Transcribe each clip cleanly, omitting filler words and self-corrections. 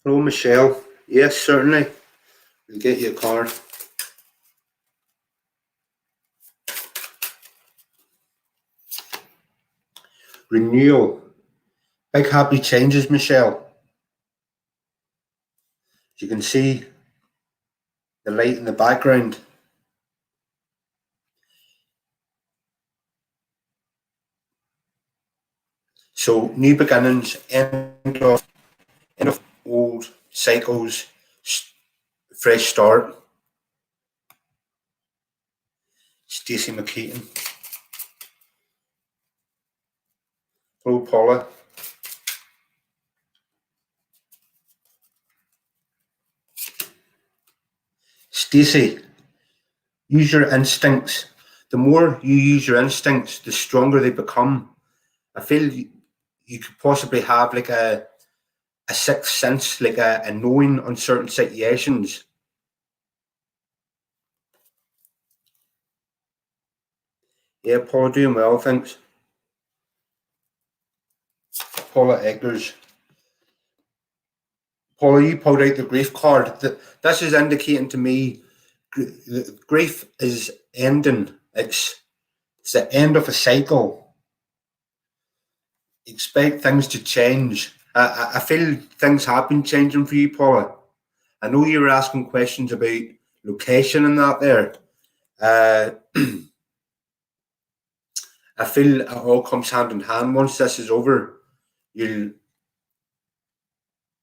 Hello, Michelle. Yes, certainly. We'll get you a card. Renewal. Big happy changes, Michelle. As you can see the light in the background. So, new beginnings, end of old cycles, fresh start. Stacey McKeaton. Hello, Paula. Stacey, use your instincts. The more you use your instincts, the stronger they become. I feel you could possibly have like a sixth sense, like a knowing on certain situations. Yeah, Paula, doing well, thanks. Paula Eggers. Paula, you pulled out the grief card. This is indicating to me grief is ending. It's the end of a cycle. Expect things to change. I feel things have been changing for you, Paula. I know you were asking questions about location and that there. I feel it all comes hand in hand. Once this is over, you'll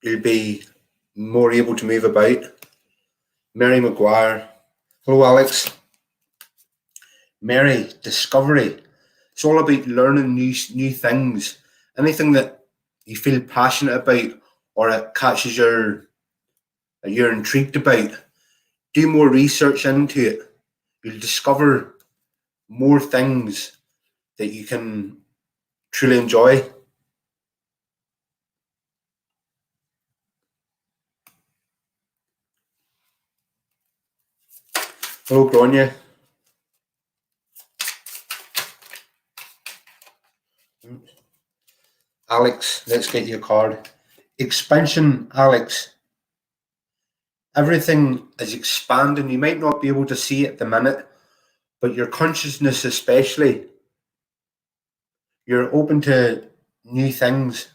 be more able to move about. Mary McGuire. Hello, Alex. Mary, discovery. It's all about learning new things. Anything that you feel passionate about or it catches you're intrigued about. Do more research into it. You'll discover more things that you can truly enjoy. Hello, Gronya. Alex, let's get you a card. Expansion, Alex. Everything is expanding. You might not be able to see it at the minute, but your consciousness, especially, you're open to new things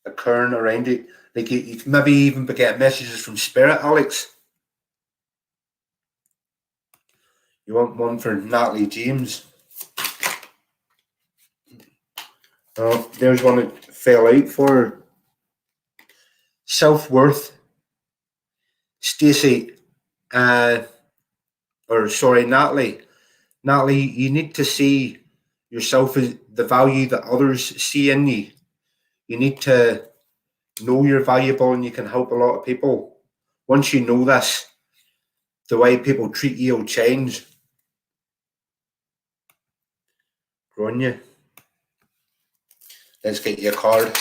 occurring around you. Like you can maybe even get messages from spirit, Alex. You want one for Natalie James? Oh, there's one that fell out for self-worth. Stacey, Natalie. Natalie, you need to see yourself as the value that others see in you. You need to know you're valuable and you can help a lot of people. Once you know this, the way people treat you will change. Gronya. Let's get you a card.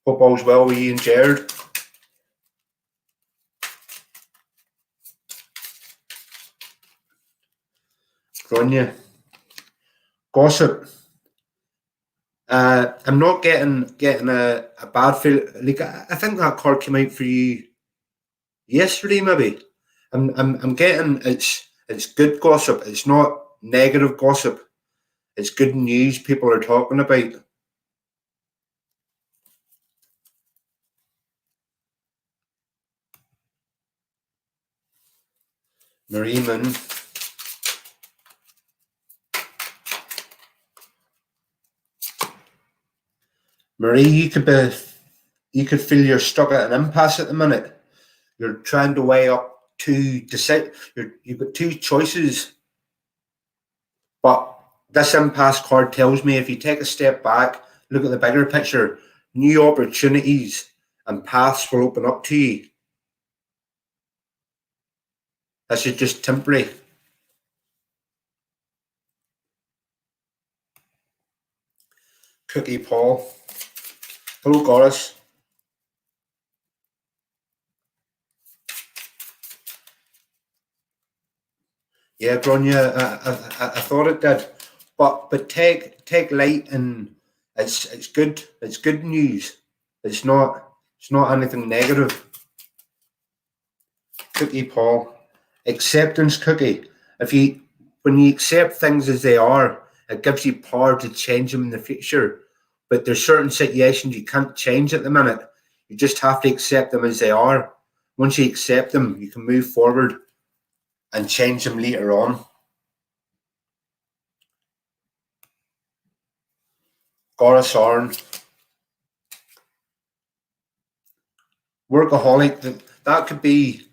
Hope all's well with you and Jared. Gronya. Gossip. I'm not getting a bad feel. Like I think that card came out for you yesterday, maybe. I'm getting it's good gossip. It's not negative gossip. It's good news people are talking about. Marie Moon. Marie, you could feel you're stuck at an impasse at the minute. You're trying to weigh up you've got two choices. But this impasse card tells me if you take a step back, look at the bigger picture, new opportunities and paths will open up to you. This is just temporary. Cookie Paul. Hello, Goddess. Yeah, Gronya, I thought it did. But take light in It's good. It's good news. It's not anything negative. Cookie Paul. Acceptance cookie. When you accept things as they are, it gives you power to change them in the future. But there's certain situations you can't change at the minute. You just have to accept them as they are. Once you accept them, you can move forward and change them later on. Goris Arn. Workaholic. That could be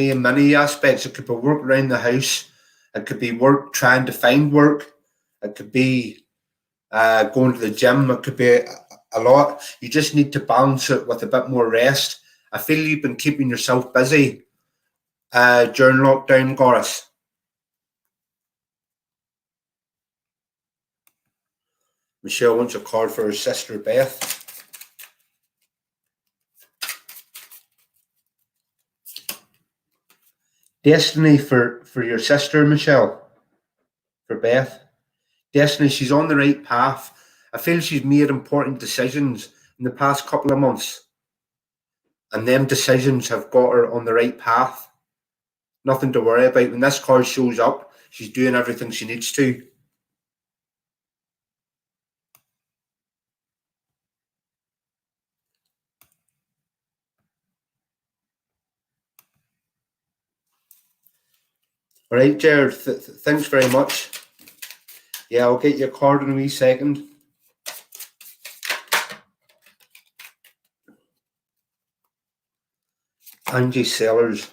in many aspects. It could be work around the house. It could be work trying to find work. It could be going to the gym. It could be a lot. You just need to balance it with a bit more rest. I feel you've been keeping yourself busy during lockdown, Goris. Michelle wants a card for her sister, Beth. Destiny for your sister, Michelle. For Beth. Destiny, she's on the right path. I feel she's made important decisions in the past couple of months. And them decisions have got her on the right path. Nothing to worry about. When this card shows up, she's doing everything she needs to. All right, Jared, thanks very much. Yeah, I'll get you a card in a wee second. Angie Sellers.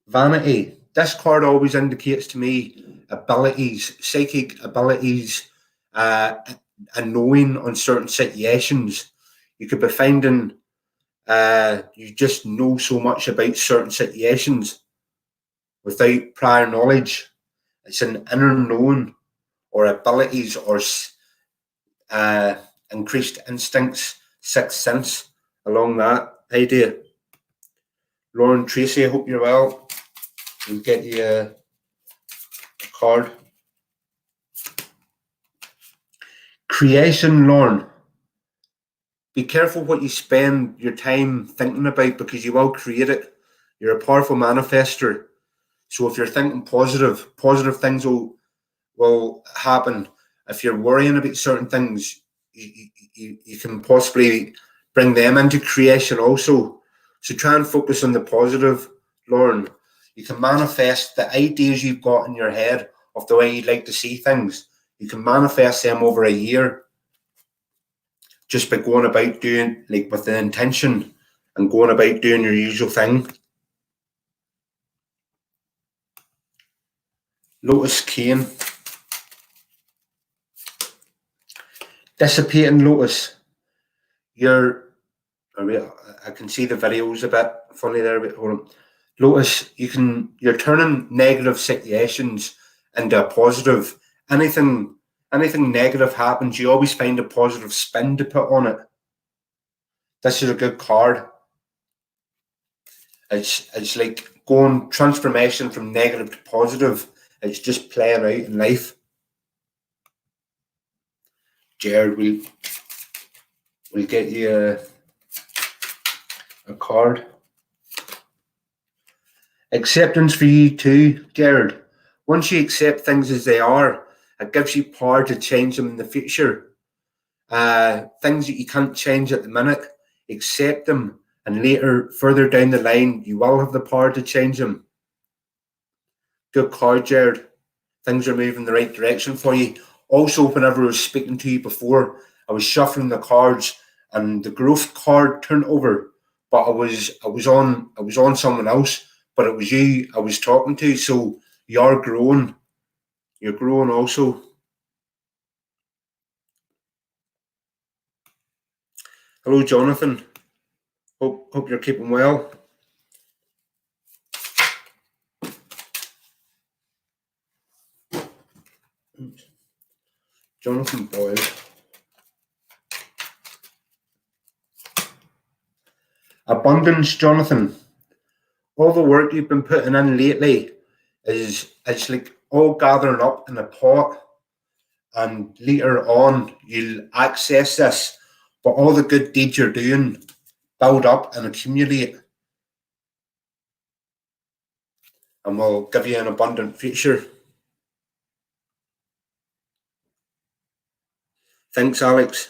Vanity. This card always indicates to me abilities, psychic abilities, and knowing on certain situations. You could be finding you just know so much about certain situations without prior knowledge. It's an inner knowing or abilities or increased instincts, sixth sense along that idea. Lauren Tracy, I hope you're well. We'll get you a card. Creation, Lauren. Be careful what you spend your time thinking about because you will create it. You're a powerful manifester. So if you're thinking positive things will happen. If you're worrying about certain things, you can possibly bring them into creation also. So try and focus on the positive, Lauren. You can manifest the ideas you've got in your head of the way you'd like to see things. You can manifest them over a year just by going about doing, like, with the intention and going about doing your usual thing. Lotus Kane. Dissipating Lotus. I can see the videos a bit funny there, but hold on. Lotus, you're turning negative situations into a positive. Anything negative happens, you always find a positive spin to put on it. This is a good card. It's like going transformation from negative to positive. It's just playing out in life. Jared, we'll get you a card. Acceptance for you too, Jared. Once you accept things as they are, it gives you power to change them in the future. Things that you can't change at the minute, accept them, and later, further down the line, you will have the power to change them. Good card, Jared. Things are moving in the right direction for you. Also, whenever I was speaking to you before, I was shuffling the cards, and the growth card turned over, but I was on someone else, but it was you I was talking to. So you're growing. You're growing also. Hello, Jonathan. Hope you're keeping well. Jonathan Boyle. Abundance, Jonathan. All the work you've been putting in lately it's like all gathering up in a pot, and later on you'll access this. But all the good deeds you're doing build up and accumulate, and will give you an abundant future. Thanks, Alex.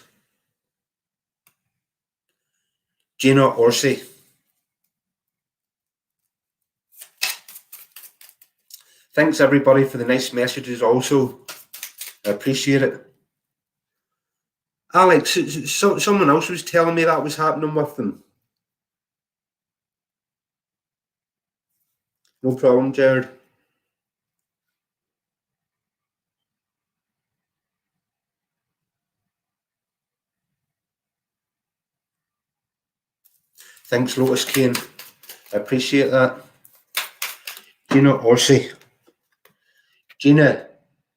Gina Orsi. Thanks, everybody, for the nice messages also. I appreciate it. Alex, someone else was telling me that was happening with them. No problem, Jared. Thanks, Lotus Kane. I appreciate that. Gina Orsi. Gina,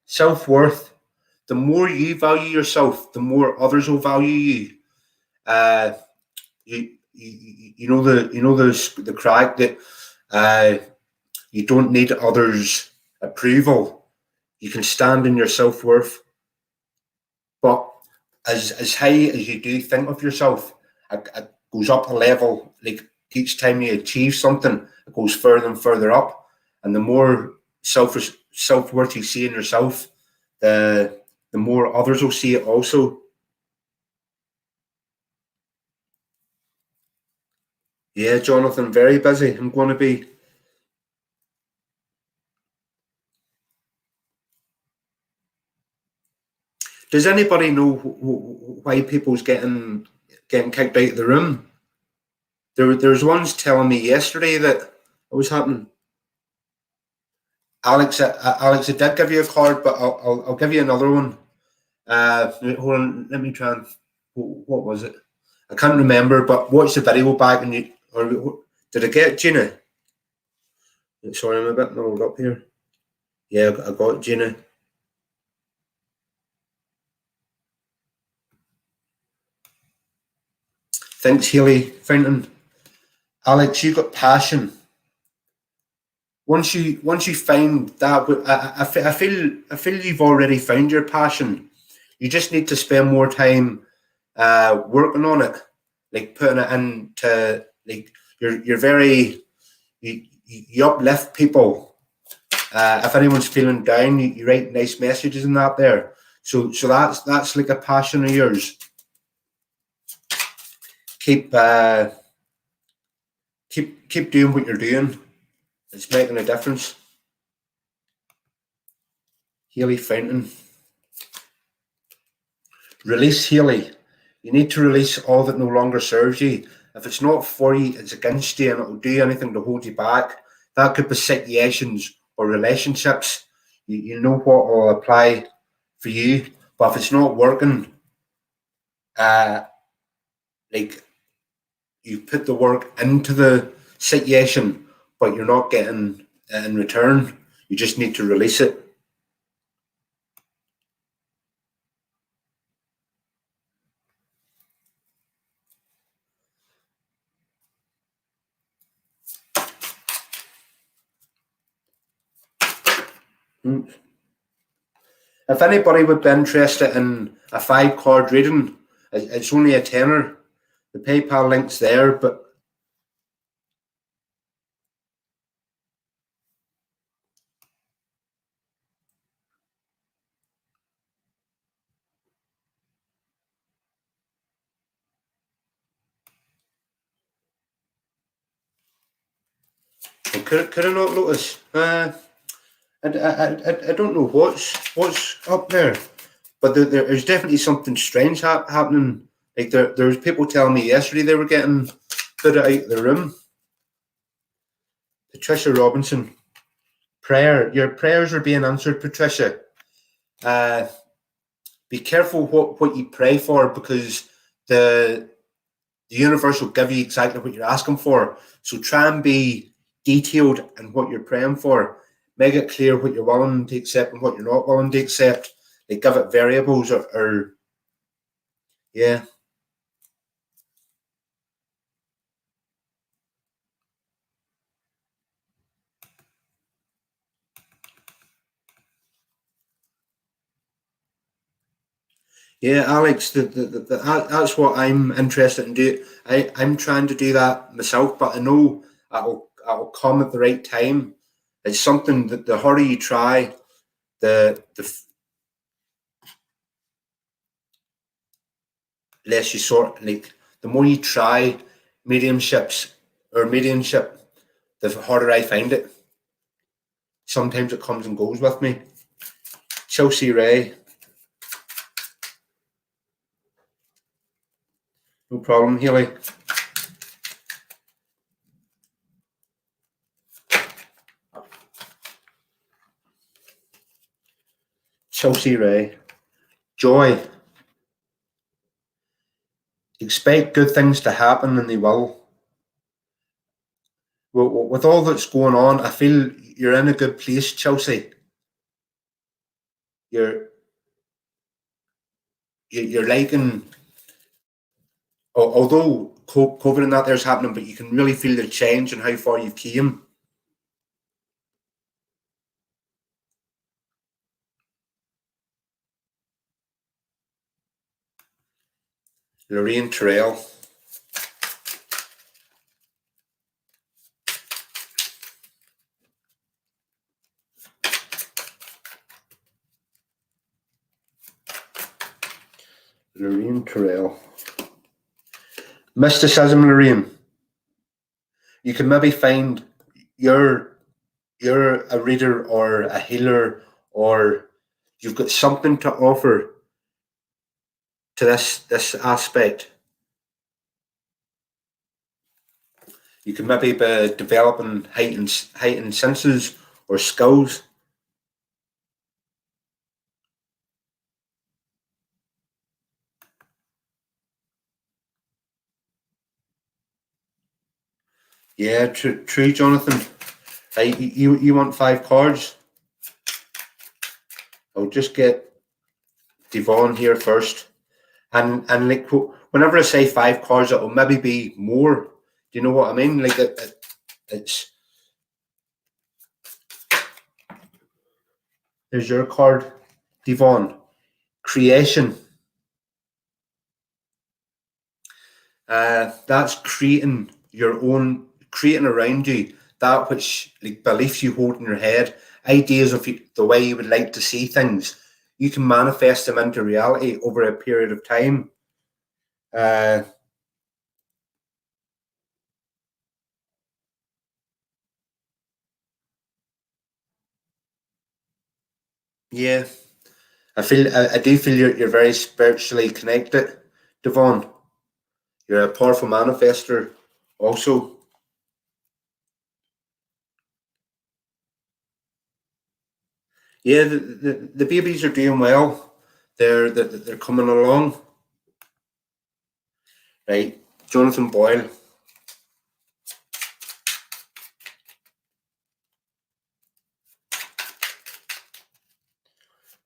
self-worth. The more you value yourself, the more others will value you. You know the crack that you don't need others' approval. You can stand in your self-worth. But as high as you do think of yourself, it goes up a level. Like each time you achieve something, it goes further and further up. And the more self-worth you see in yourself, the more others will see it also. Yeah, Jonathan, very busy. I'm going to be. Does anybody know why people's getting kicked out of the room? There's ones telling me yesterday that it was happening. Alex, Alex, I did give you a card, but I'll give you another one. Hold on, let me try and. What was it? I can't remember, but watch the video back and you. Or did I get Gina? Sorry, I'm a bit muddled up here. Yeah, I got Gina. Thanks, Haley Fountain. Alex, you got passion. Once you find that, I feel you've already found your passion. You just need to spend more time working on it, like putting it into like you're very you uplift people. If anyone's feeling down, you write nice messages in that there. So that's like a passion of yours. Keep keep doing what you're doing. It's making a difference. Haley Fountain. Release, Haley. You need to release all that no longer serves you. If it's not for you, it's against you, and it'll do anything to hold you back. That could be situations or relationships. You know what will apply for you, but if it's not working, uh, like you put the work into the situation, but you're not getting it in return. You just need to release it. If anybody would be interested in a 5 card reading, it's only a tenner. The PayPal link's there, but could I not notice? I don't know what's up there, but there's definitely something strange happening. Like there was people telling me yesterday they were getting put out of the room. Patricia Robinson, your prayers are being answered, Patricia. Uh, be careful what you pray for, because the universe will give you exactly what you're asking for. So try and be detailed in what you're praying for. Make it clear what you're willing to accept and what you're not willing to accept. Like give it variables or yeah. Yeah, Alex, that's what I'm interested in do. I'm trying to do that myself, but I know it'll come at the right time. It's something that the harder you try, the less you sort like the more you try mediumship, the harder I find it. Sometimes it comes and goes with me. Chelsea Ray, no problem, Haley. Chelsea Ray, joy. Expect good things to happen, and they will. With all that's going on, I feel you're in a good place, Chelsea. You're you're liking, although COVID and that there's happening, but you can really feel the change and how far you've came. Lorraine Terrell. Lorraine Terrell. Mysticism, Lorraine. You can maybe find you're you're a reader or a healer or you've got something to offer to this aspect. You can maybe be developing heightened senses or skills. Yeah, true, Jonathan. You want 5 cards? I'll just get Devon here first, and like whenever I say 5 cards, it'll maybe be more. Do you know what I mean? Like it's there's your card, Devon. Creation. That's creating around you that which like beliefs you hold in your head, ideas of the way you would like to see things. You can manifest them into reality over a period of time. Uh, yeah, I do feel you're very spiritually connected, Devon. You're a powerful manifester, also. Yeah, the babies are doing well. They're coming along, right? Jonathan Boyle.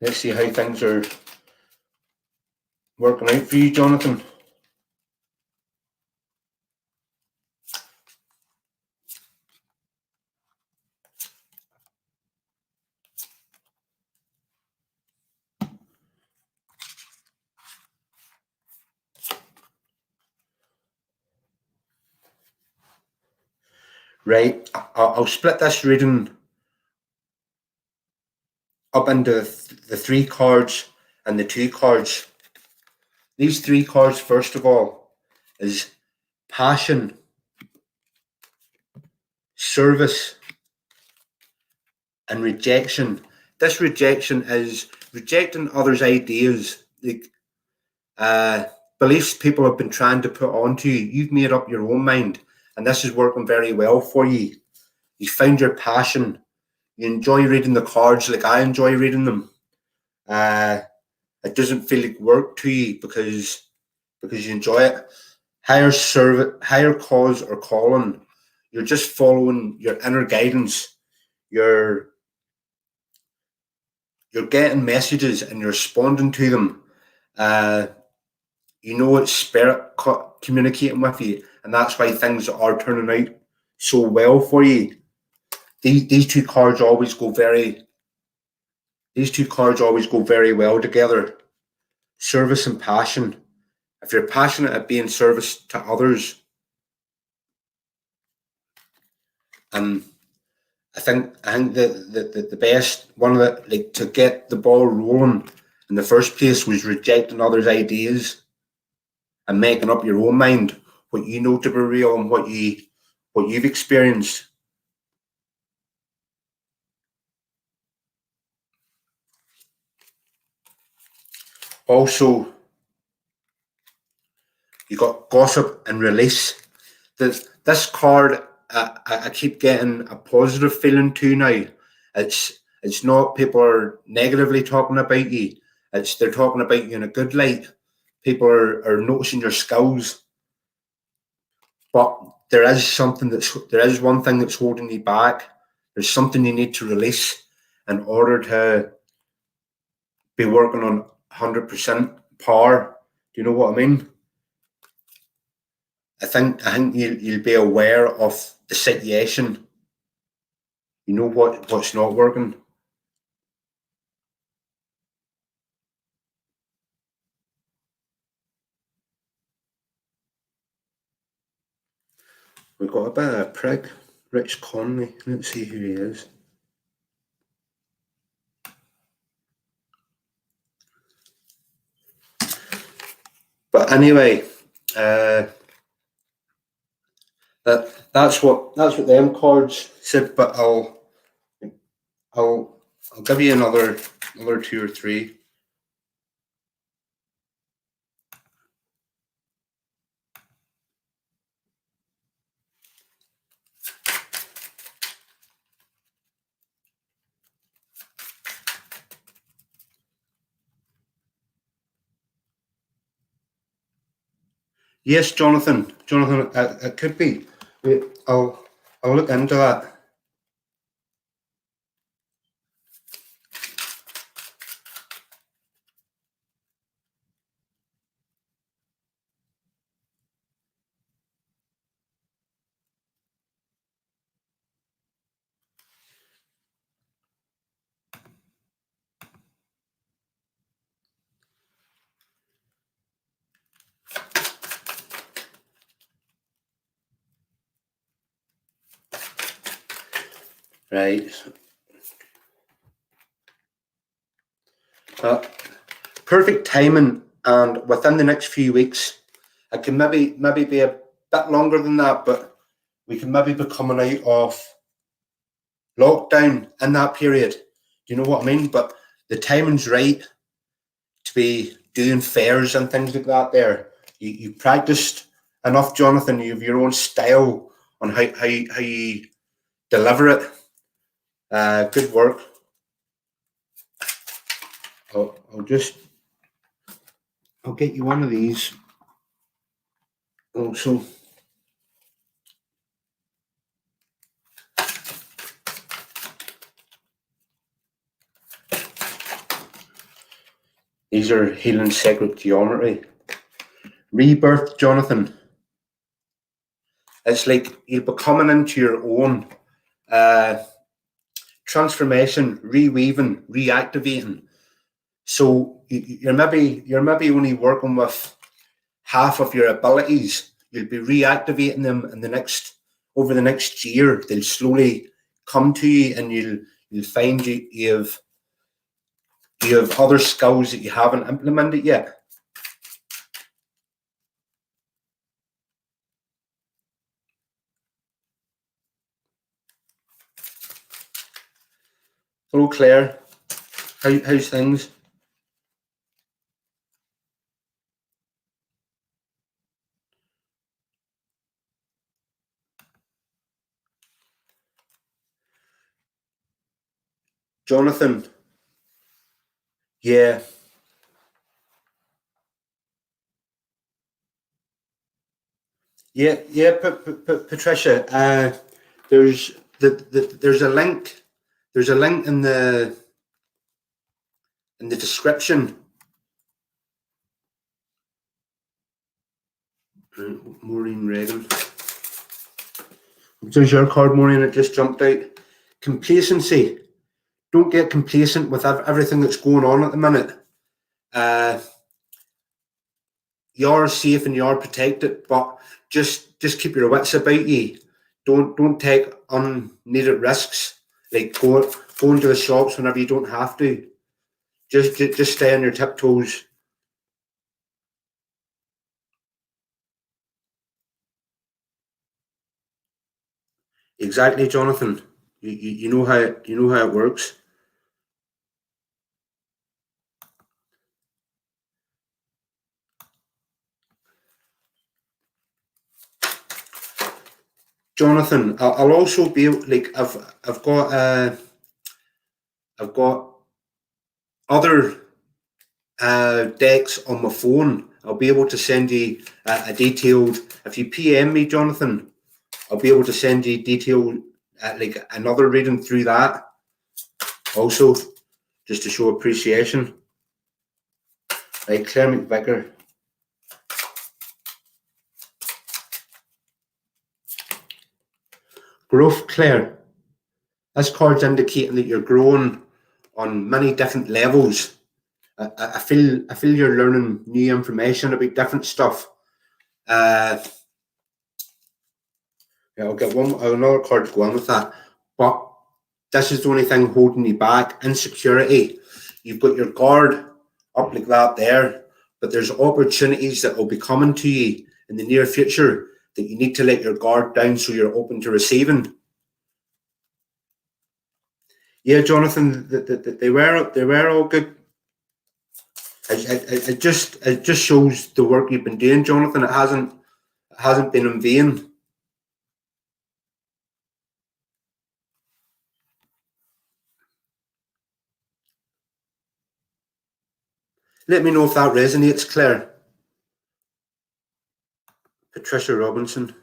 Let's see how things are working out for you, Jonathan. Right, I'll split this reading up into the 3 cards and the 2 cards. These 3 cards, first of all, is passion, service, and rejection. This rejection is rejecting others' ideas, like uh, beliefs people have been trying to put onto you. You've made up your own mind, and this is working very well for you. You found your passion. You enjoy reading the cards like I enjoy reading them. Uh, it doesn't feel like work to you because you enjoy it. Higher service, higher cause or calling. You're just following your inner guidance. You're you're getting messages and you're responding to them. Uh, you know it's spirit communicating with you, and that's why things are turning out so well for you. These two cards always go very. These 2 cards always go very well together. service and passion. If you're passionate at being service to others, and I think the best one of the, like, to get the ball rolling in the first place was rejecting others' ideas and making up your own mind what you know to be real and what you've experienced. Also, you got gossip and release. This card, I keep getting a positive feeling to now. It's not people are negatively talking about you. They're talking about you in a good light. People are noticing your skills, but there is one thing that's holding you back. There's something you need to release in order to be working on 100% power. Do you know what I mean? I think you'll be aware of the situation. You know what's not working. We've got a bit of a prick, Rich Conley. Let's see who he is. But anyway, that's what them cards said. But I'll give you another 2 or 3. Yes, Jonathan, it could be. Wait, I'll look into that. Right. Perfect timing, and within the next few weeks, it can maybe be a bit longer than that, but we can maybe be coming out of lockdown in that period. Do you know what I mean? But the timing's right to be doing fairs and things like that there. You practiced enough, Jonathan. You have your own style on how you deliver it. Good work. I'll get you one of these also. These are Healing Sacred Geometry. Rebirth, Jonathan. It's like you're becoming into your own. Transformation, reweaving, reactivating. So you're maybe only working with half of your abilities. You'll be reactivating them over the next year. They'll slowly come to you, and you'll find you have other skills that you haven't implemented yet. Hello, Claire. How's things? Jonathan. Yeah. Yeah, Patricia. There's there's a link. There's a link in the description. Maureen Reagan. There's your card, Maureen. It just jumped out. Complacency. Don't get complacent with everything that's going on at the minute. you are safe and you are protected, but just keep your wits about you. Don't take unneeded risks, like going to the shops whenever you don't have to. Just stay on your tiptoes. Exactly, Jonathan. You know how it works. Jonathan, I'll also be like I've got other decks on my phone. I'll be able to send you a detailed. If you PM me, Jonathan, I'll be able to send you detailed like another reading through that. Also, just to show appreciation. Right, Claire McVicker. Growth, Claire. This card's indicating that you're growing on many different levels. I feel you're learning new information about different stuff. Yeah, I'll get another card to go on with that. But this is the only thing holding you back. Insecurity. You've got your guard up like that there, but there's opportunities that will be coming to you in the near future that you need to let your guard down so you're open to receiving. Yeah, Jonathan, they were all good. It just shows the work you've been doing, Jonathan. It hasn't been in vain. Let me know if that resonates, Claire. Patricia Robinson.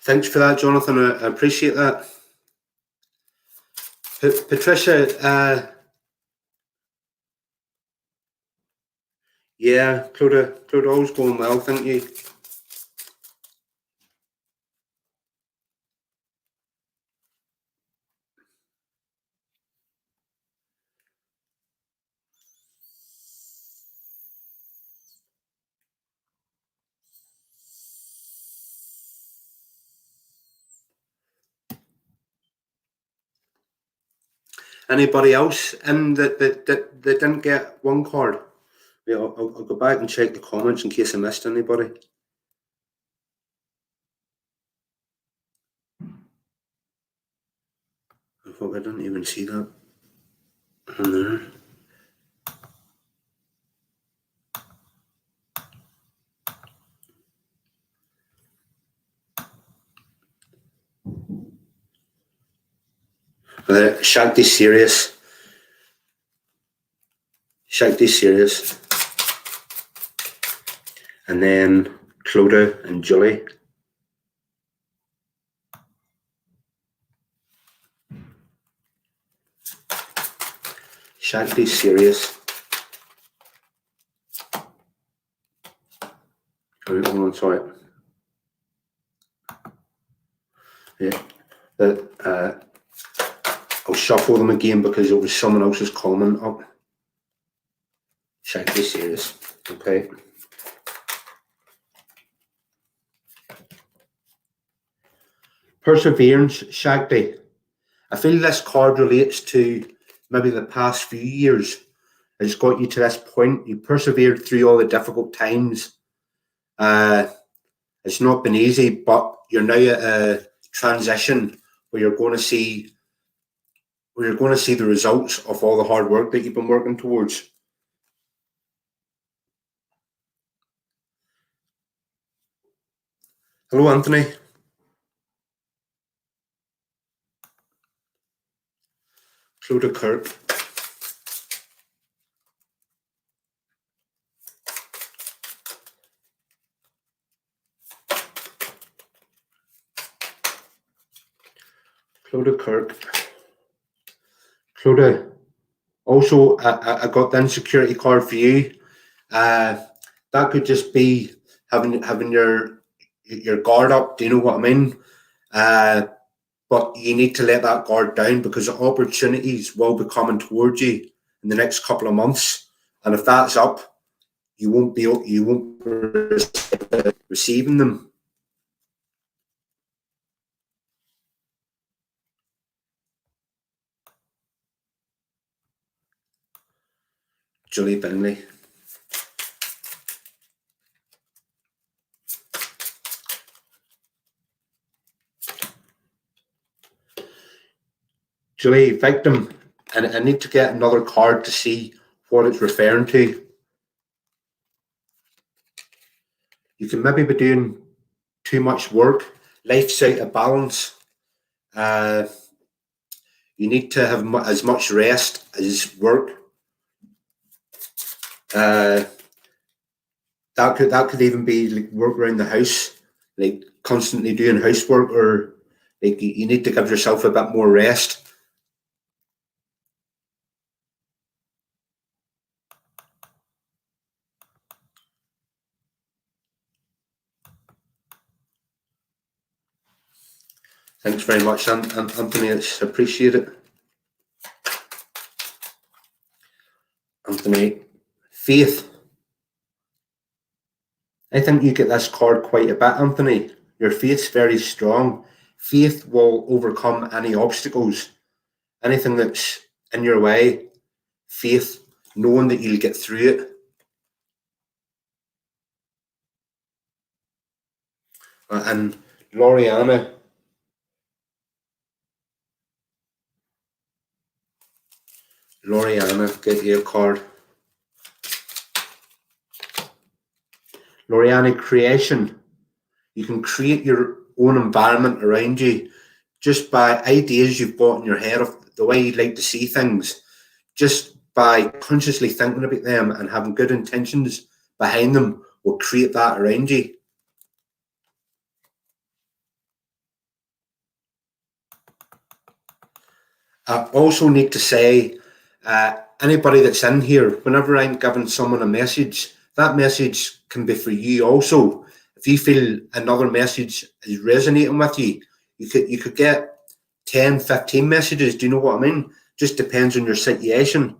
Thanks for that, Jonathan. I appreciate that. Patricia, yeah, Clodagh, all's going well, thank you. Anybody else in that didn't get one card? Yeah, I'll go back and check the comments in case I missed anybody. I thought I didn't even see that on there. Shakti's serious. Shakti's serious. And then Clodagh and Julie. Shakti's serious. Hold on, sorry. Yeah. I'll shuffle them again because it was someone else's comment up. Shakti's serious. Okay. Perseverance, Shakti. I feel this card relates to maybe the past few years. It's got you to this point. You persevered through all the difficult times. It's not been easy, but you're now at a transition where you're going to see the results of all the hard work that you've been working towards. Hello, Anthony. Clodagh Kirk. Clodagh Kirk. Clodagh. Also, I got the insecurity card for you. That could just be having your guard up. Do you know what I mean? But you need to let that guard down because the opportunities will be coming towards you in the next couple of months. And if that's up, you won't be receiving them. Julie Binley. Julie, victim, and I need to get another card to see what it's referring to. You can maybe be doing too much work. Life's out of balance. You need to have as much rest as work. That could even be like work around the house, like constantly doing housework, or like you need to give yourself a bit more rest. Thanks very much, Anthony. It's appreciated. Anthony, faith. I think you get this card quite a bit, Anthony. Your faith's very strong. Faith will overcome any obstacles, anything that's in your way. Faith, knowing that you'll get through it. And Loriana, get your card. Loriana, creation. You can create your own environment around you just by ideas you've got in your head of the way you'd like to see things. Just by consciously thinking about them and having good intentions behind them will create that around you. I also need to say, anybody that's in here, whenever I'm giving someone a message, that message can be for you also. If you feel another message is resonating with you, you could get 10, 15 messages. Do you know what I mean? Just depends on your situation.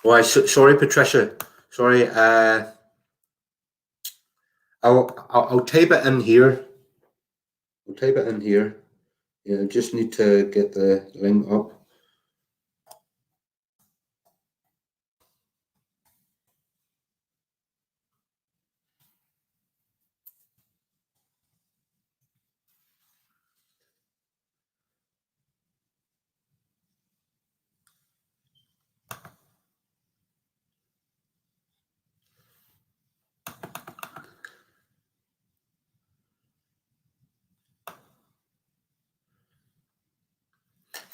Oh, sorry, Patricia. Sorry. I'll type it in here. I'll type it in here. Yeah, I just need to get the link up.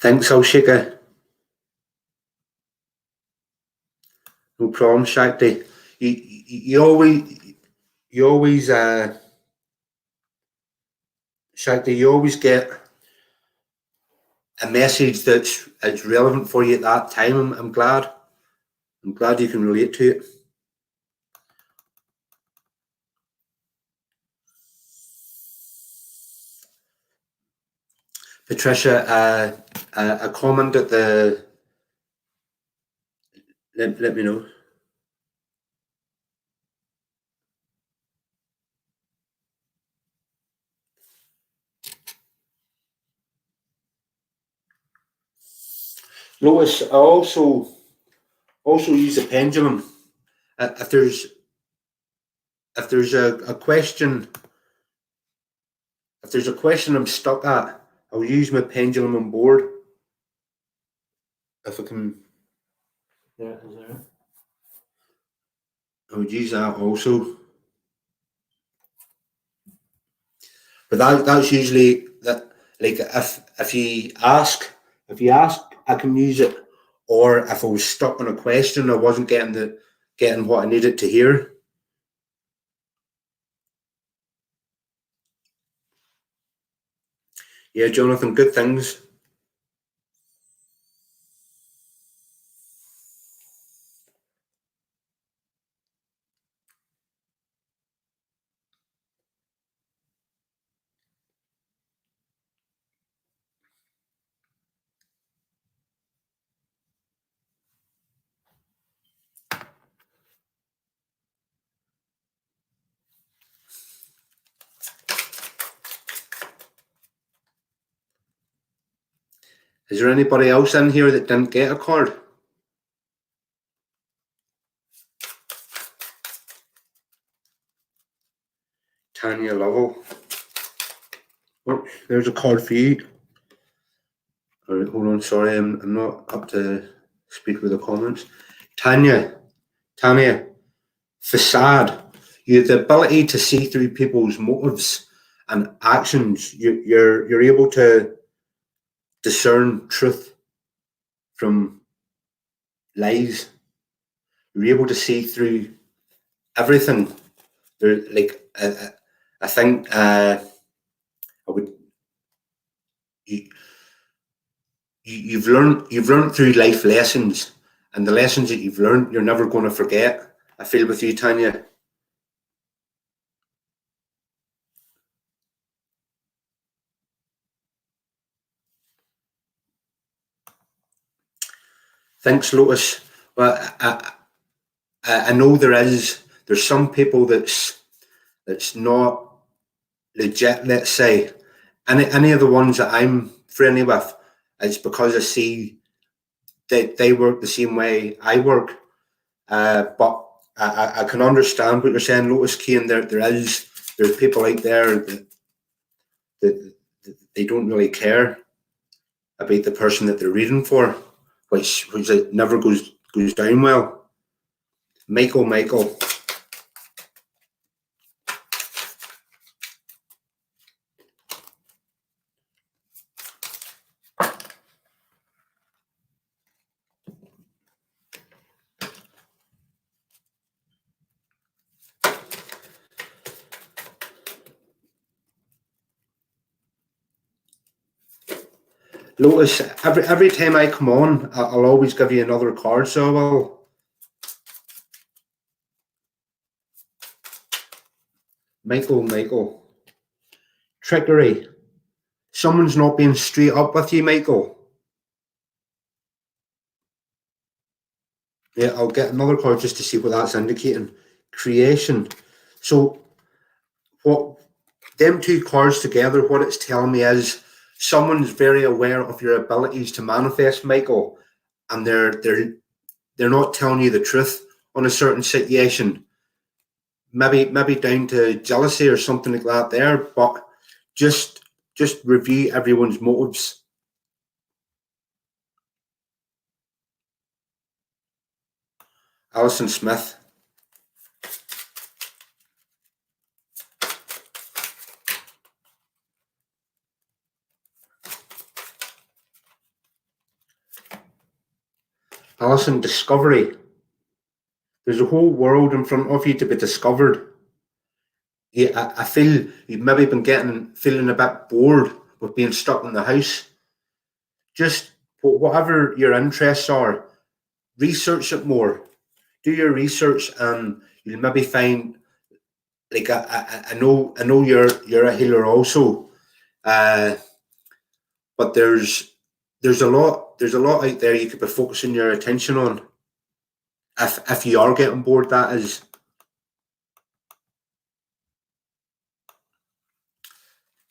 Thanks, Alshika. No problem, Shakti. You always, Shakti, you always get a message that's relevant for you at that time. I'm glad you can relate to it. Patricia, a comment at the. Let me know. Lois, I also use a pendulum. If there's a question, if there's a question I'm stuck at, I'll use my pendulum on board. If I can, yeah, is there? I would use that also. But that's usually that. Like if you ask, I can use it. Or if I was stuck on a question, I wasn't getting what I needed to hear. Yeah, Jonathan, good things. Is there anybody else in here that didn't get a card? Tanya Lovell. Oh, there's a card for you. All right, hold on. Sorry, I'm not up to speed with the comments. Tanya, facade. You have the ability to see through people's motives and actions. You're able to discern truth from lies. You're able to see through everything. There, like I think I would. You, you've learned through life lessons, and the lessons that you've learned, you're never going to forget. I feel with you, Tanya. Thanks, Lotus. Well, I know there's some people that's not legit. Let's say any of the ones that I'm friendly with, it's because I see that they work the same way I work. But I can understand what you're saying, Lotus Key, and there's people out there that they don't really care about the person that they're reading for, which it never goes down well. Michael. Lotus, every time I come on, I'll always give you another card, so I will. Michael. Trickery. Someone's not being straight up with you, Michael. Yeah, I'll get another card just to see what that's indicating. Creation. So what them two cards together, what it's telling me is someone's very aware of your abilities to manifest, Michael, and they're not telling you the truth on a certain situation. Maybe down to jealousy or something like that there, but just review everyone's motives. Alison Smith. Alison, discovery. There's a whole world in front of you to be discovered. Yeah, I feel you've maybe been feeling a bit bored with being stuck in the house. Just whatever your interests are, research it more. Do your research, and you'll maybe find. Like I know you're a healer also, uh, but there's a lot out there you could be focusing your attention on. If you are getting bored, that is.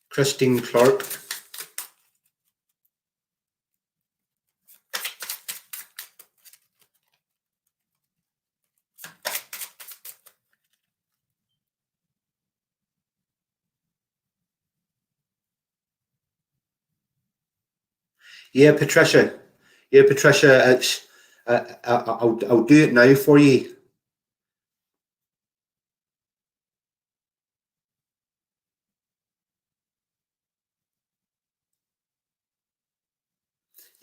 Christine Clark. Yeah, Patricia. Yeah, Patricia. It's I'll do it now for you.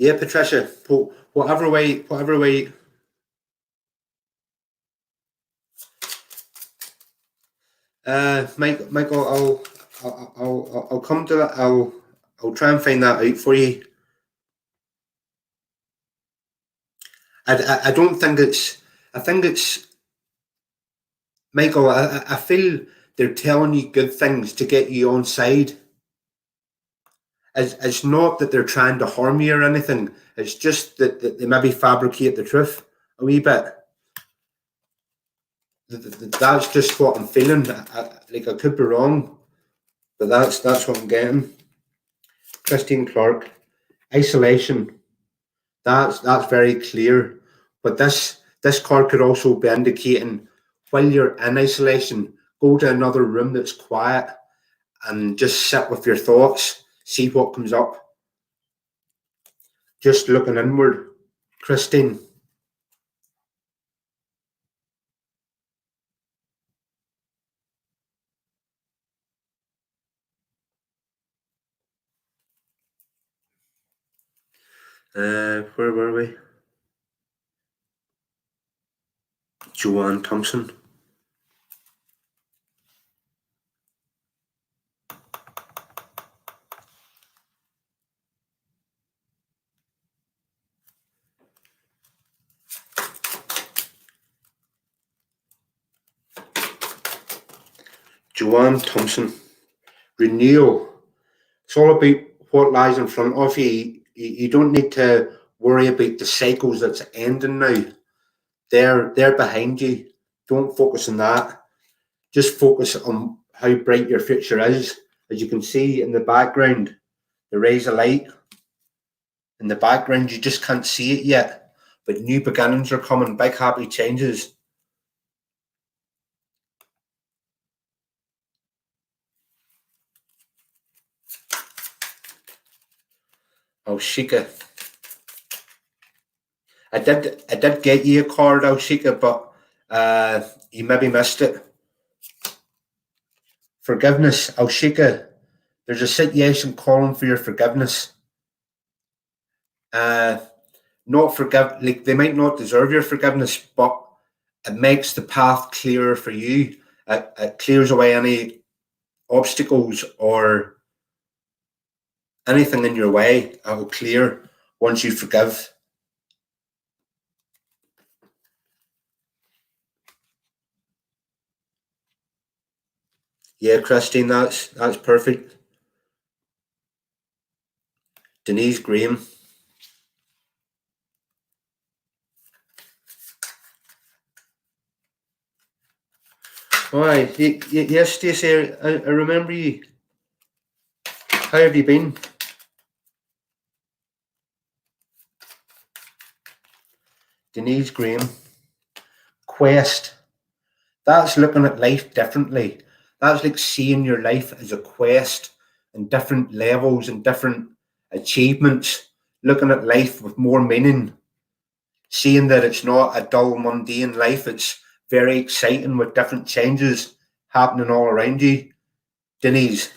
Yeah, Patricia. Whatever way. Michael, I'll come to that. I'll try and find that out for you. I don't think it's. I think it's Michael. I feel they're telling you good things to get you on side. It's not that they're trying to harm you or anything. It's just that they maybe fabricate the truth a wee bit. That's just what I'm feeling. Like I could be wrong, but that's what I'm getting. Christine Clark, isolation. That's very clear. But this card could also be indicating while you're in isolation, go to another room that's quiet and just sit with your thoughts, see what comes up. Just looking inward, Christine. Where were we? Joanne Thompson. Joanne Thompson. Renewal. It's all about what lies in front of you. You don't need to worry about the cycles that's ending now. They're behind you. Don't focus on that. Just focus on how bright your future is. As you can see in the background, the rays of light. In the background, you just can't see it yet. But new beginnings are coming, big happy changes. Alshika. I did get you a card, Alshika, but you maybe missed it. Forgiveness, Alshika. There's a situation calling for your forgiveness. Not forgive, like they might not deserve your forgiveness, but it makes the path clearer for you. It clears away any obstacles or anything in your way. It will clear once you forgive. Yeah, Christine, that's perfect. Denise Graham. Why? Yes, Stacey, I remember you. How have you been? Denise Graham. Quest. That's looking at life differently. That's like seeing your life as a quest and different levels and different achievements, looking at life with more meaning, seeing that it's not a dull, mundane life. It's very exciting with different changes happening all around you. Denise.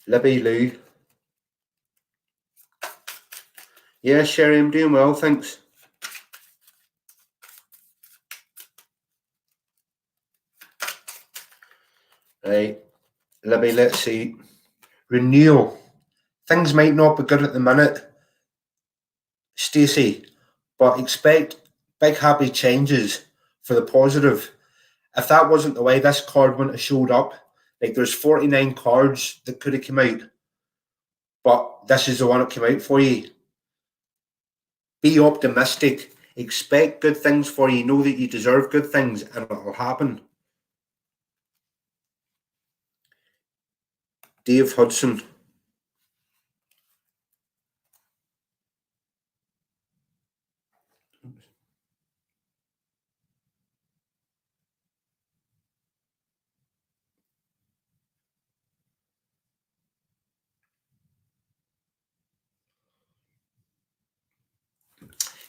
Libby Lou. Yeah, Sherry, I'm doing well, thanks. Right, Libby, let's see. Renewal. Things might not be good at the minute, Stacey, but expect big happy changes for the positive. If that wasn't the way this card wouldn't have showed up, like there's 49 cards that could have come out, but this is the one that came out for you. Be optimistic. Expect good things for you. Know that you deserve good things and it'll happen. Dave Hudson.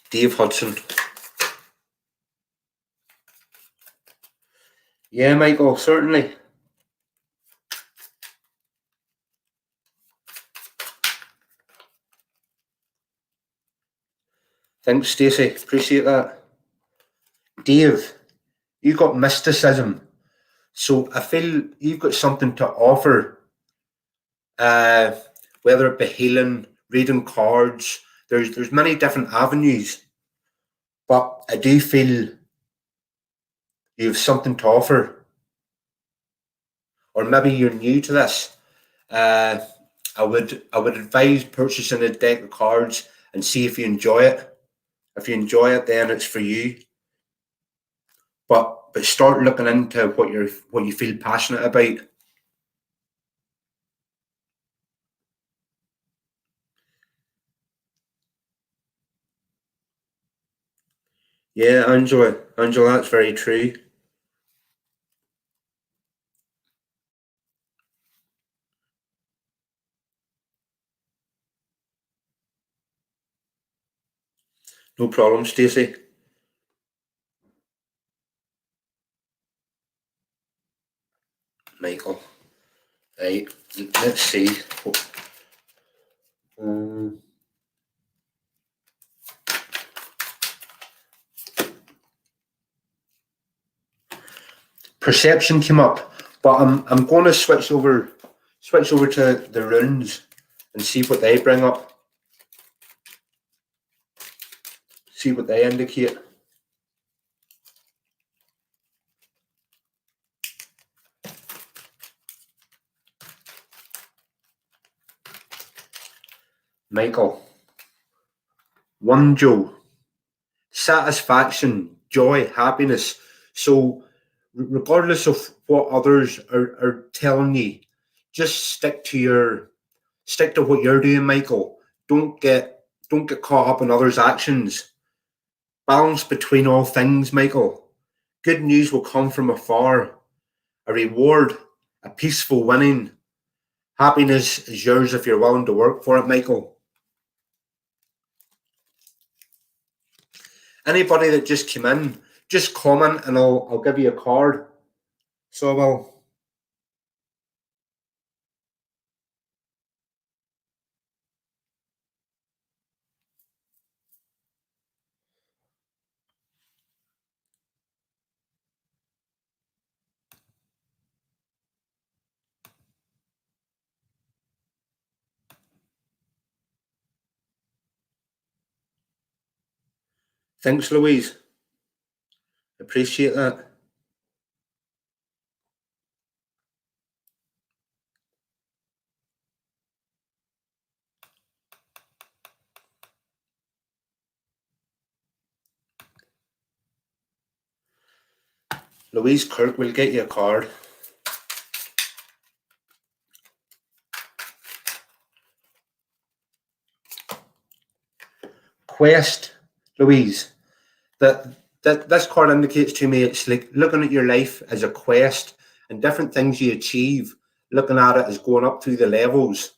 Dave Hudson. Yeah, Michael, certainly. Thanks, Stacey. Appreciate that. Dave, you got mysticism. So I feel you've got something to offer, uh, whether it be healing, reading cards. There's many different avenues, but I do feel you have something to offer, or maybe you're new to this. Uh, I would advise purchasing a deck of cards and see if you enjoy it. If you enjoy it, then it's for you. But start looking into what you feel passionate about. Yeah, Angela, that's very true. No problem, Stacey. Michael. Right, let's see. Um, Perception came up, but I'm going to switch over to the runes and see what they bring up. See what they indicate. Michael. One Joe. Satisfaction, joy, happiness. So, regardless of what others are telling you, just stick to what you're doing, Michael. Don't get caught up in others' actions. Balance between all things, Michael. Good news will come from afar. A reward, a peaceful winning. Happiness is yours if you're willing to work for it, Michael. Anybody that just came in, just comment and I'll give you a card. So I will. Thanks, Louise. Appreciate that. Louise Kirk will get you a card. Quest, Louise. That that this card indicates to me it's like looking at your life as a quest and different things you achieve, looking at it as going up through the levels,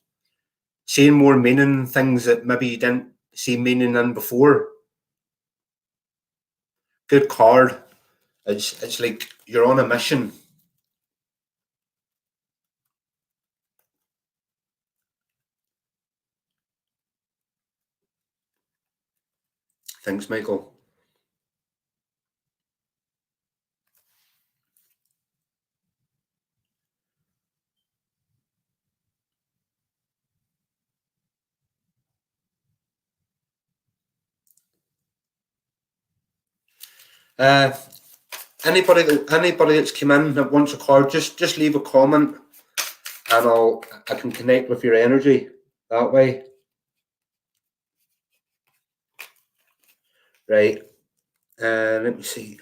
seeing more meaning in things that maybe you didn't see meaning in before. Good card. It's like you're on a mission. Thanks, Michael. Uh, anybody that's come in that wants a card, just leave a comment and I can connect with your energy that way. Right. Let me see.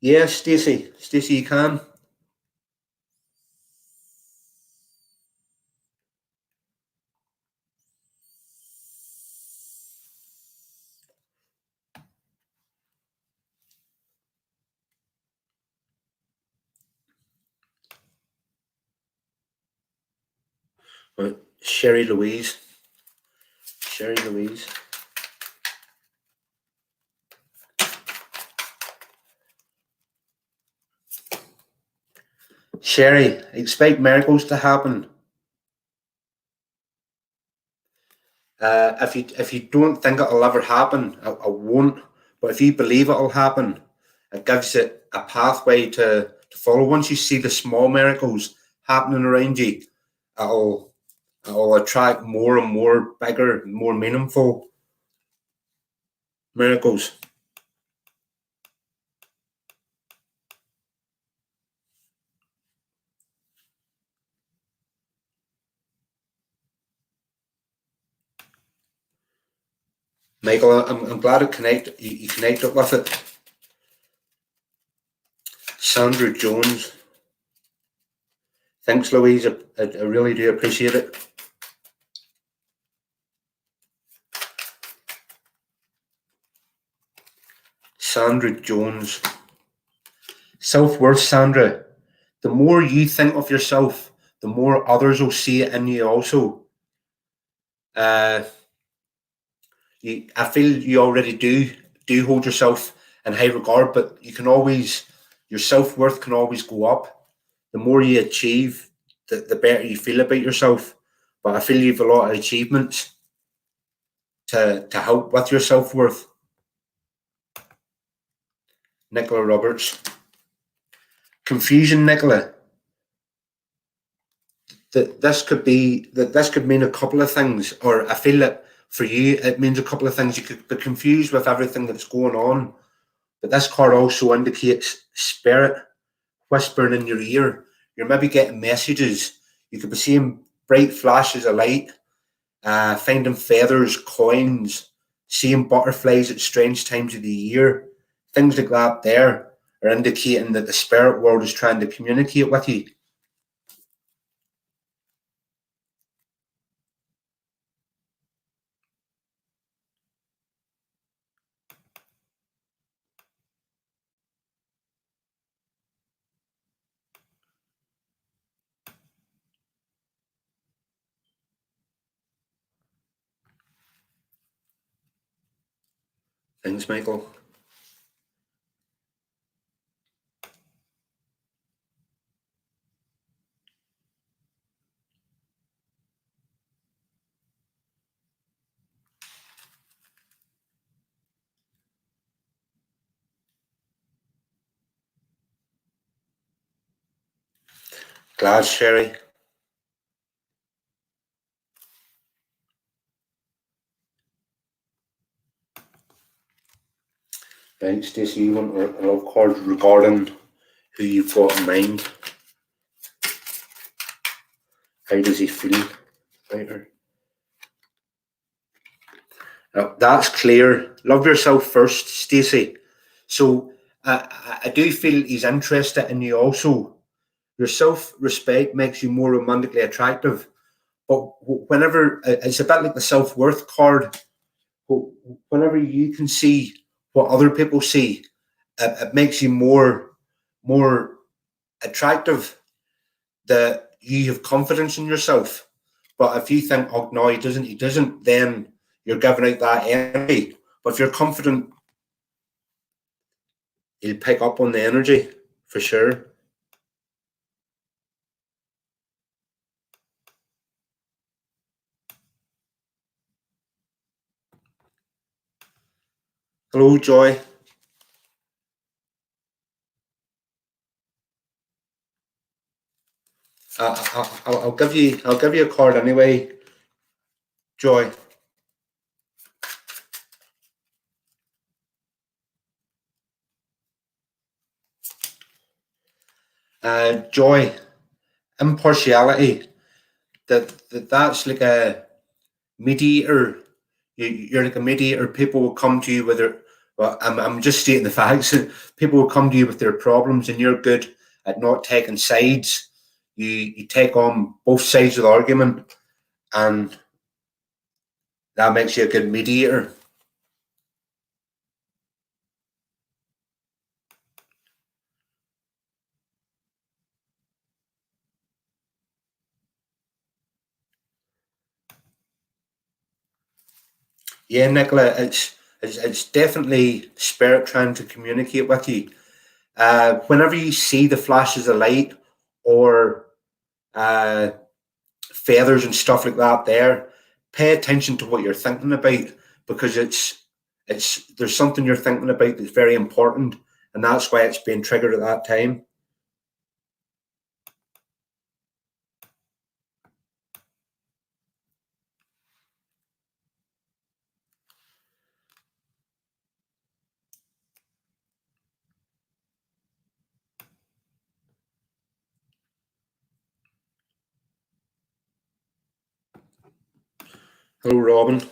Yeah, Stacey. Stacey, you can. Right. Sherry Louise. Sherry Louise. Sherry, expect miracles to happen. If you don't think it'll ever happen, it won't. But if you believe it'll happen, it gives it a pathway to follow. Once you see the small miracles happening around you, it'll it'll attract more and more bigger, more meaningful miracles. Michael, I'm glad you connected with it. Sandra Jones. Thanks, Louise. I really do appreciate it. Sandra Jones. Self-worth, Sandra. The more you think of yourself, the more others will see it in you also. I feel you already do hold yourself in high regard, but your self-worth can always go up. The more you achieve, the better you feel about yourself. But I feel you have a lot of achievements to help with your self-worth. Nicola Roberts. Confusion, Nicola. This could mean a couple of things, or I feel that for you it means a couple of things. You could be confused with everything that's going on, but this card also indicates spirit whispering in your ear. You're maybe getting messages. You could be seeing bright flashes of light, finding feathers, coins, seeing butterflies at strange times of the year. Things like that there are indicating that the spirit world is trying to communicate with you. Thanks, Michael. Glad, Sherry. Right, Stacey, you want a love card regarding who you've got in mind? How does he feel about her? That's clear. Love yourself first, Stacey. So I do feel he's interested in you also. Your self-respect makes you more romantically attractive. But whenever, it's a bit like the self-worth card, whenever you can see what other people see, it makes you more attractive, that you have confidence in yourself. But if you think, oh no, he doesn't, then you're giving out that energy. But if you're confident, he'll pick up on the energy for sure. Hello, Joy. I'll give you a card anyway, Joy. Joy, impartiality. That's like a mediator. You're like a mediator. People will come to you with their. Well, I'm just stating the facts. People will come to you with their problems, and you're good at not taking sides. You take on both sides of the argument, and that makes you a good mediator. Yeah, Nicola, it's definitely spirit trying to communicate with you. Whenever you see the flashes of light or feathers and stuff like that there, pay attention to what you're thinking about, because there's something you're thinking about that's very important, and that's why it's being triggered at that time. Hello, Robin.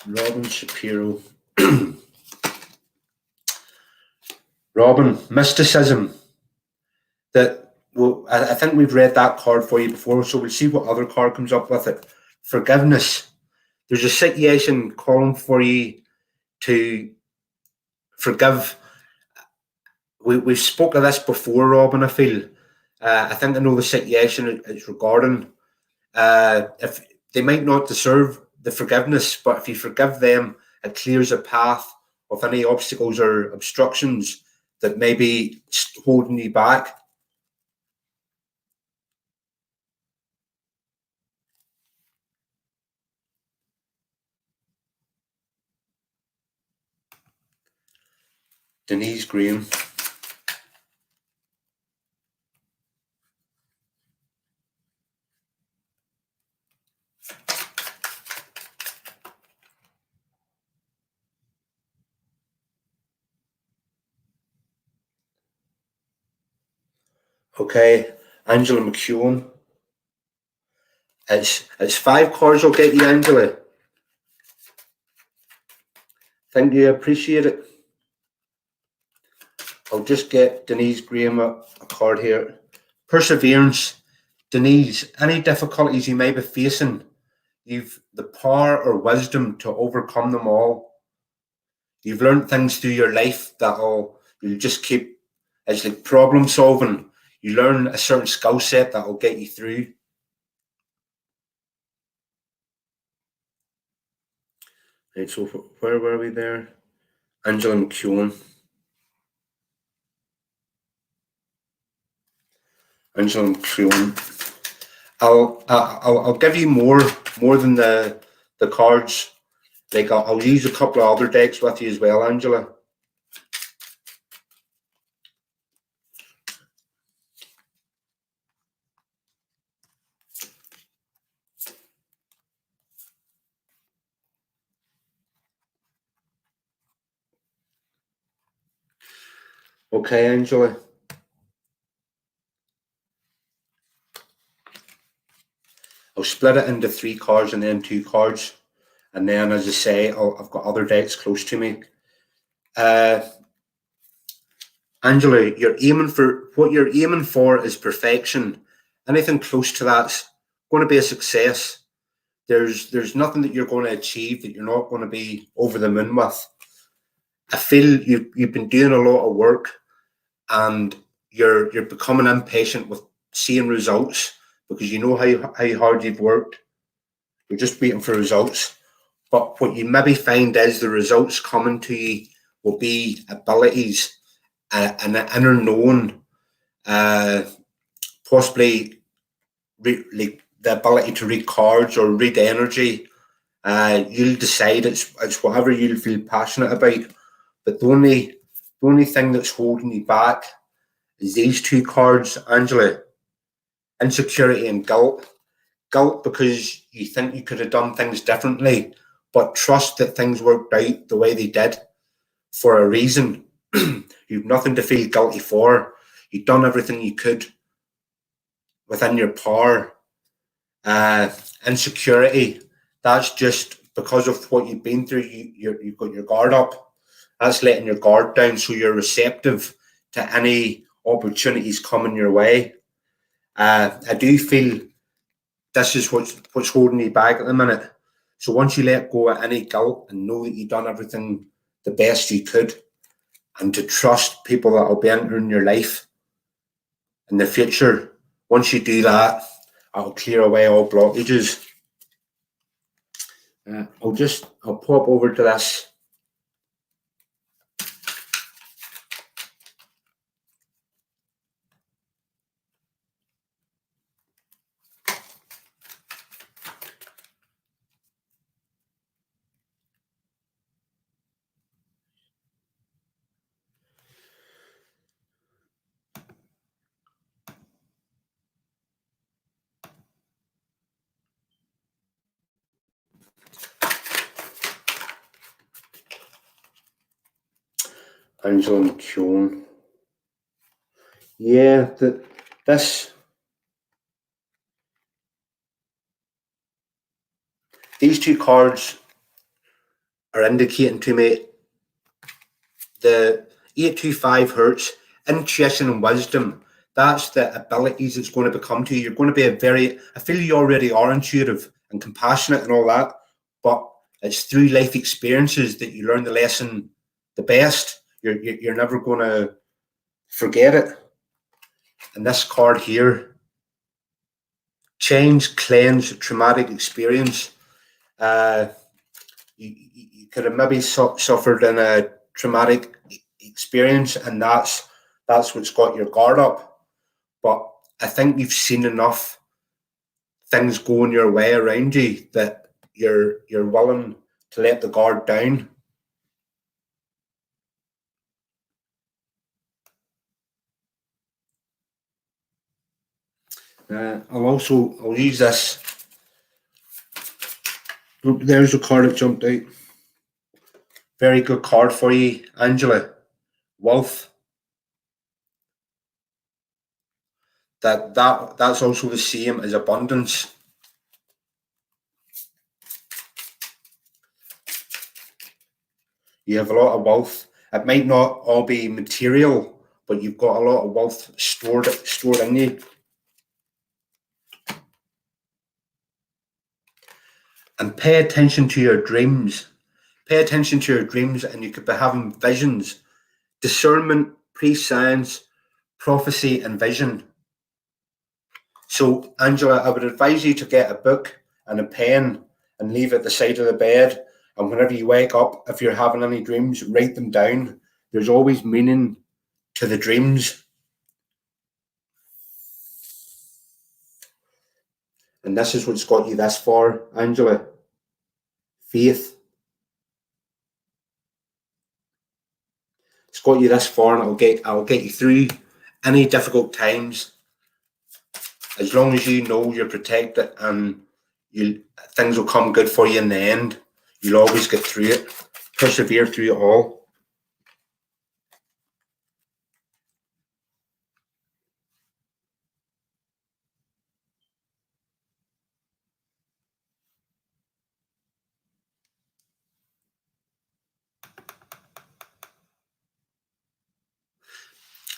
Robin Shapiro. Robin, mysticism. I think we've read that card for you before, so we'll see what other card comes up with it. Forgiveness. There's a situation calling for you to forgive. We've spoke of this before, Robin, I feel. I think I know the situation it's regarding. If they might not deserve the forgiveness, but if you forgive them, it clears a path of any obstacles or obstructions that may be holding you back. Denise Graham. Okay, Angela McEwen. It's 5 cards I'll get you, Angela. Thank you, I appreciate it. I'll just get Denise Graham a card here. Perseverance. Denise, any difficulties you may be facing, you've the power or wisdom to overcome them all. You've learned things through your life you'll just keep, it's like problem solving. You learn a certain skill set that will get you through. Right, so where were we there? Angela McEwen. Angela McEwen. I'll give you more than the cards. Like I'll use a couple of other decks with you as well, Angela. Okay, Angela. I'll split it into 3 cards and then 2 cards. And then, as I say, I've got other decks close to me. Angela, what you're aiming for is perfection. Anything close to that's going to be a success. There's nothing that you're going to achieve that you're not going to be over the moon with. I feel you've been doing a lot of work, and you're becoming impatient with seeing results, because you know how hard you've worked. You're just waiting for results. But what you maybe find is the results coming to you will be abilities, an inner knowing, possibly like the ability to read cards or read energy. You'll decide it's whatever you'll feel passionate about. But the only thing that's holding you back is these 2 cards, Angela. Insecurity and guilt. Guilt because you think you could have done things differently, but trust that things worked out the way they did for a reason. You've nothing to feel guilty for. You've done everything you could within your power. Insecurity, that's just because of what you've been through. You've got your guard up. That's letting your guard down, so you're receptive to any opportunities coming your way. I do feel this is what's holding you back at the minute. So once you let go of any guilt and know that you've done everything the best you could, and to trust people that will be entering your life in the future, once you do that, I'll clear away all blockages. I'll pop over to this. Angela McKeown. Yeah, these two cards are indicating to me the 825 hertz, intuition and wisdom. That's the abilities it's going to become to you. You're going to be I feel you already are intuitive and compassionate and all that, but it's through life experiences that you learn the lesson the best. You're never going to forget it. And this card here, change, cleanse, traumatic experience. You could have maybe suffered in a traumatic experience, and that's what's got your guard up. But I think you've seen enough things going your way around you that you're willing to let the guard down. I'll use this. There's a card that jumped out. Very good card for you, Angela. Wealth. That's also the same as abundance. You have a lot of wealth. It might not all be material, but you've got a lot of wealth stored in you. And pay attention to your dreams. Pay attention to your dreams, and you could be having visions, discernment, prescience, prophecy, and vision. So, Angela, I would advise you to get a book and a pen and leave it at the side of the bed. And whenever you wake up, if you're having any dreams, write them down. There's always meaning to the dreams. And this is what's got you this far, Angela. Faith. It's got you this far, and I'll get you through any difficult times. As long as you know you're protected and things will come good for you in the end. You'll always get through it. Persevere through it all.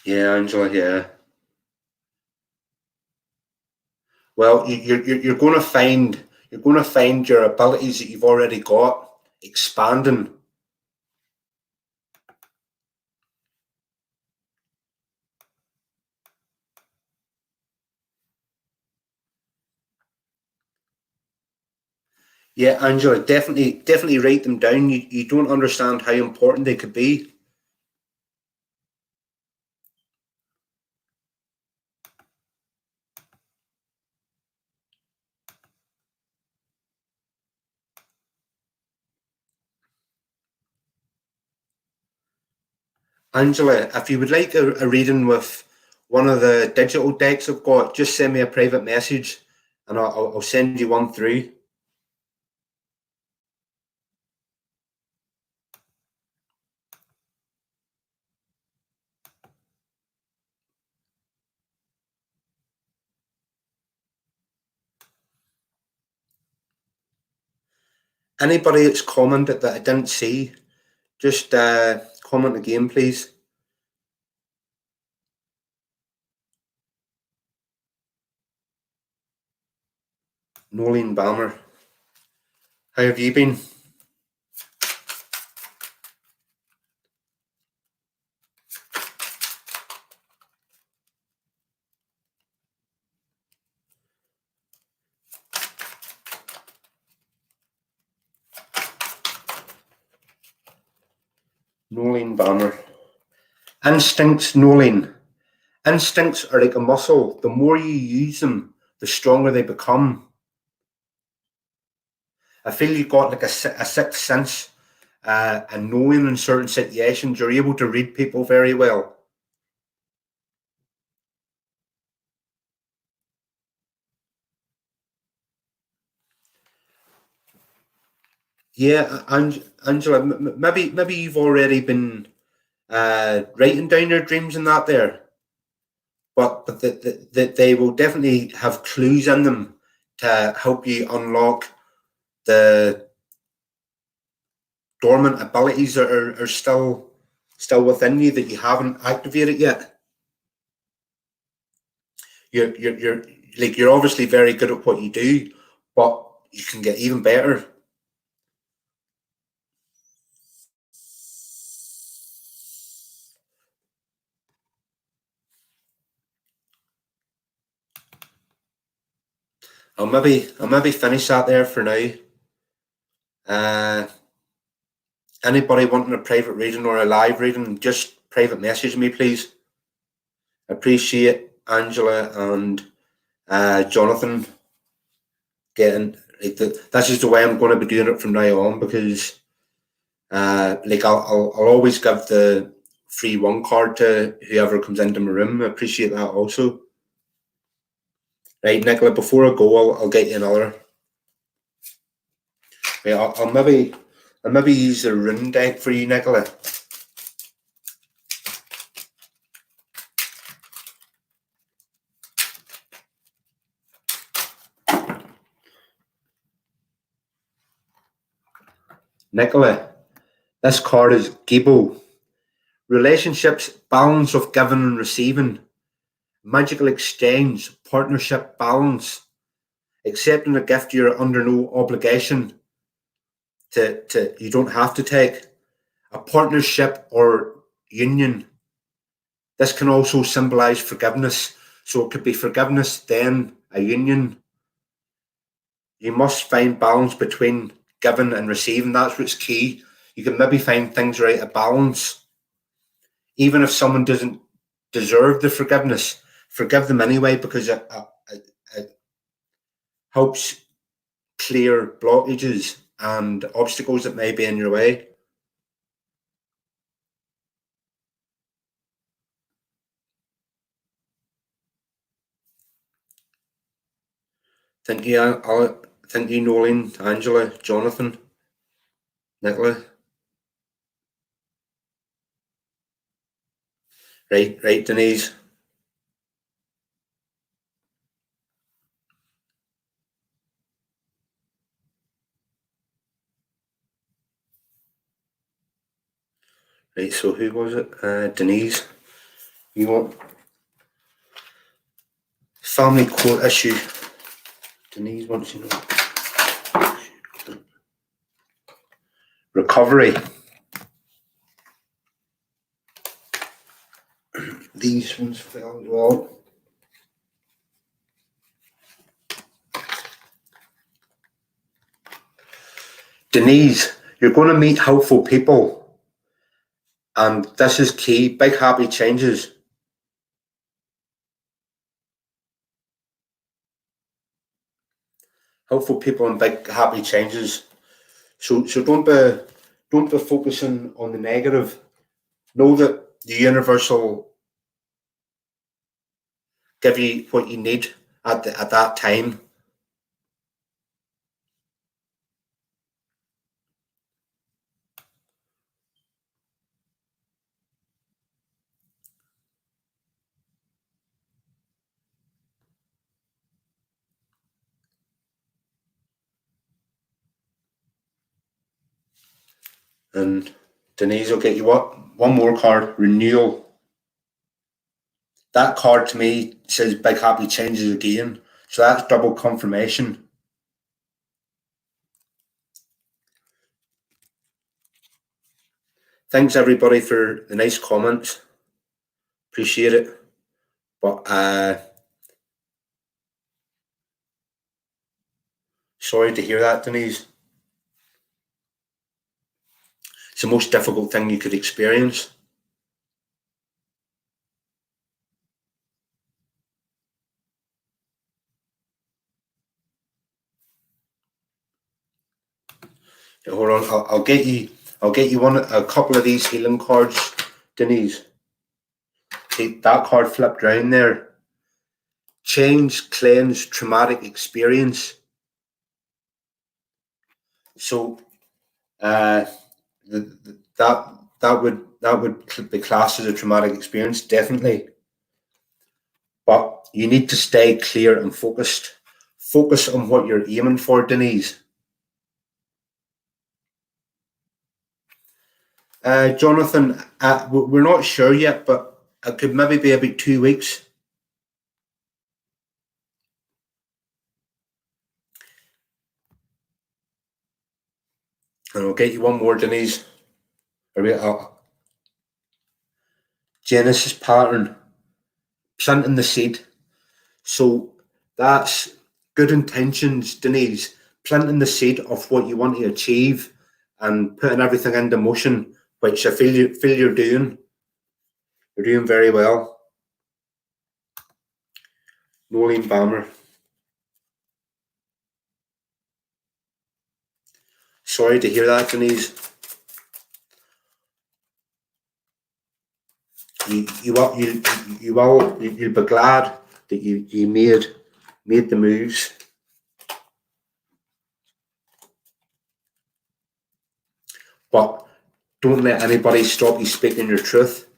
Yeah, Angela. Yeah. Well, you're going to find your abilities that you've already got expanding. Yeah, Angela, definitely write them down. You don't understand how important they could be. Angela, if you would like a reading with one of the digital decks I've got, just send me a private message and I'll send you one through. Anybody that's commented that I didn't see, just comment again, please. Nolene Balmer, how have you been? Nolene Banner. Instincts, Nolene. Instincts are like a muscle. The more you use them, the stronger they become. I feel you've got like a sixth sense, and knowing in certain situations, you're able to read people very well. Yeah, Angela, maybe you've already been writing down your dreams and that there, but they will definitely have clues in them to help you unlock the dormant abilities that are still within you that you haven't activated yet. You're like you're obviously very good at what you do, but you can get even better. I'll maybe finish that there for now. Uh, Anybody wanting a private reading or a live reading, just private message me, please. Appreciate Angela and Jonathan getting like that's just the way I'm going to be doing it from now on, because like I'll always give the free one card to whoever comes into my room. I appreciate that also. Right, Nicola, before I go, I'll get you another. Right, I'll maybe use a rune deck for you, Nicola. Nicola, this card is Gibo. Relationships, balance of giving and receiving, magical exchange, partnership balance, accepting a gift you're under no obligation to you don't have to take, a partnership or union. This can also symbolize forgiveness. So it could be forgiveness, then a union. You must find balance between giving and receiving. That's what's key. You can maybe find things right at balance. Even if someone doesn't deserve the forgiveness, forgive them anyway, because it helps clear blockages and obstacles that may be in your way. Thank you, thank you, Nolene, Angela, Jonathan, Nicola. Right, Denise. Right, so who was it? Denise. You want family court issue? Denise wants to know. Recovery. These ones fell as well. Denise, you're going to meet helpful people, and this is key. Big happy changes. Helpful people and big happy changes. So don't be focusing on the negative. Know that the universe will give you what you need at that time. And Denise will get you what? One more card, renewal. That card to me says big happy changes again. So that's double confirmation. Thanks everybody for the nice comments. Appreciate it. But sorry to hear that, Denise. It's the most difficult thing you could experience. Hold on, I'll get you. I'll get you a couple of these healing cards, Denise. See that card flipped around there. Change, cleanse, traumatic experience. So, that would be classed as a traumatic experience, definitely. But you need to stay clear and focused. Focus on what you're aiming for, Denise. Jonathan, we're not sure yet, but it could maybe be about 2 weeks. And I'll get you one more, Denise. Genesis pattern, planting the seed. So that's good intentions, Denise. Planting the seed of what you want to achieve and putting everything into motion, which I feel you're doing. You're doing very well. Nolene Balmer. Sorry to hear that, Denise. You'll be glad that you made the moves. But don't let anybody stop you speaking your truth.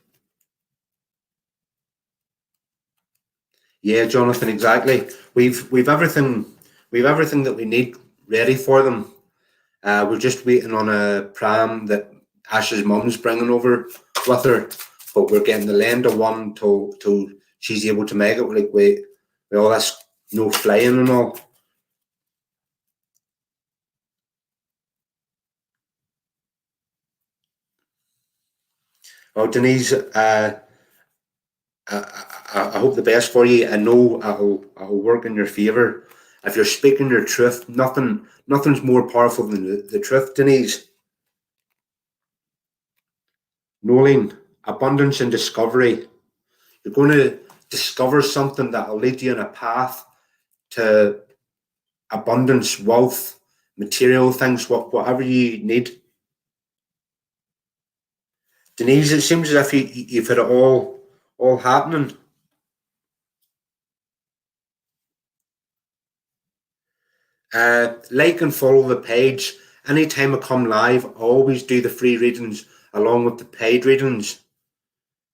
Yeah, Jonathan, exactly. We've everything that we need ready for them. We're just waiting on a pram that Ash's mum's bringing over with her, but we're getting the Lenda one till she's able to make it. Like we all this no flying and all. Oh, Denise, I hope the best for you. I know I'll work in your favour. If you're speaking your truth, nothing's more powerful than the truth, Denise. Nolene, abundance and discovery. You're going to discover something that will lead you on a path to abundance, wealth, material things, whatever you need. Denise, it seems as if you've had it all happening. Like and follow the page. Anytime I come live, I always do the free readings along with the paid readings.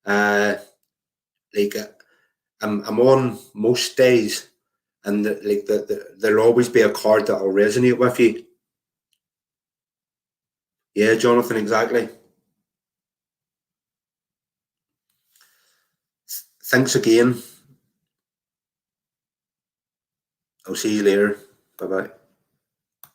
Like I'm on most days, and there'll always be a card that will resonate with you. Yeah, Jonathan, exactly. Thanks again. I'll see you later. Bye bye.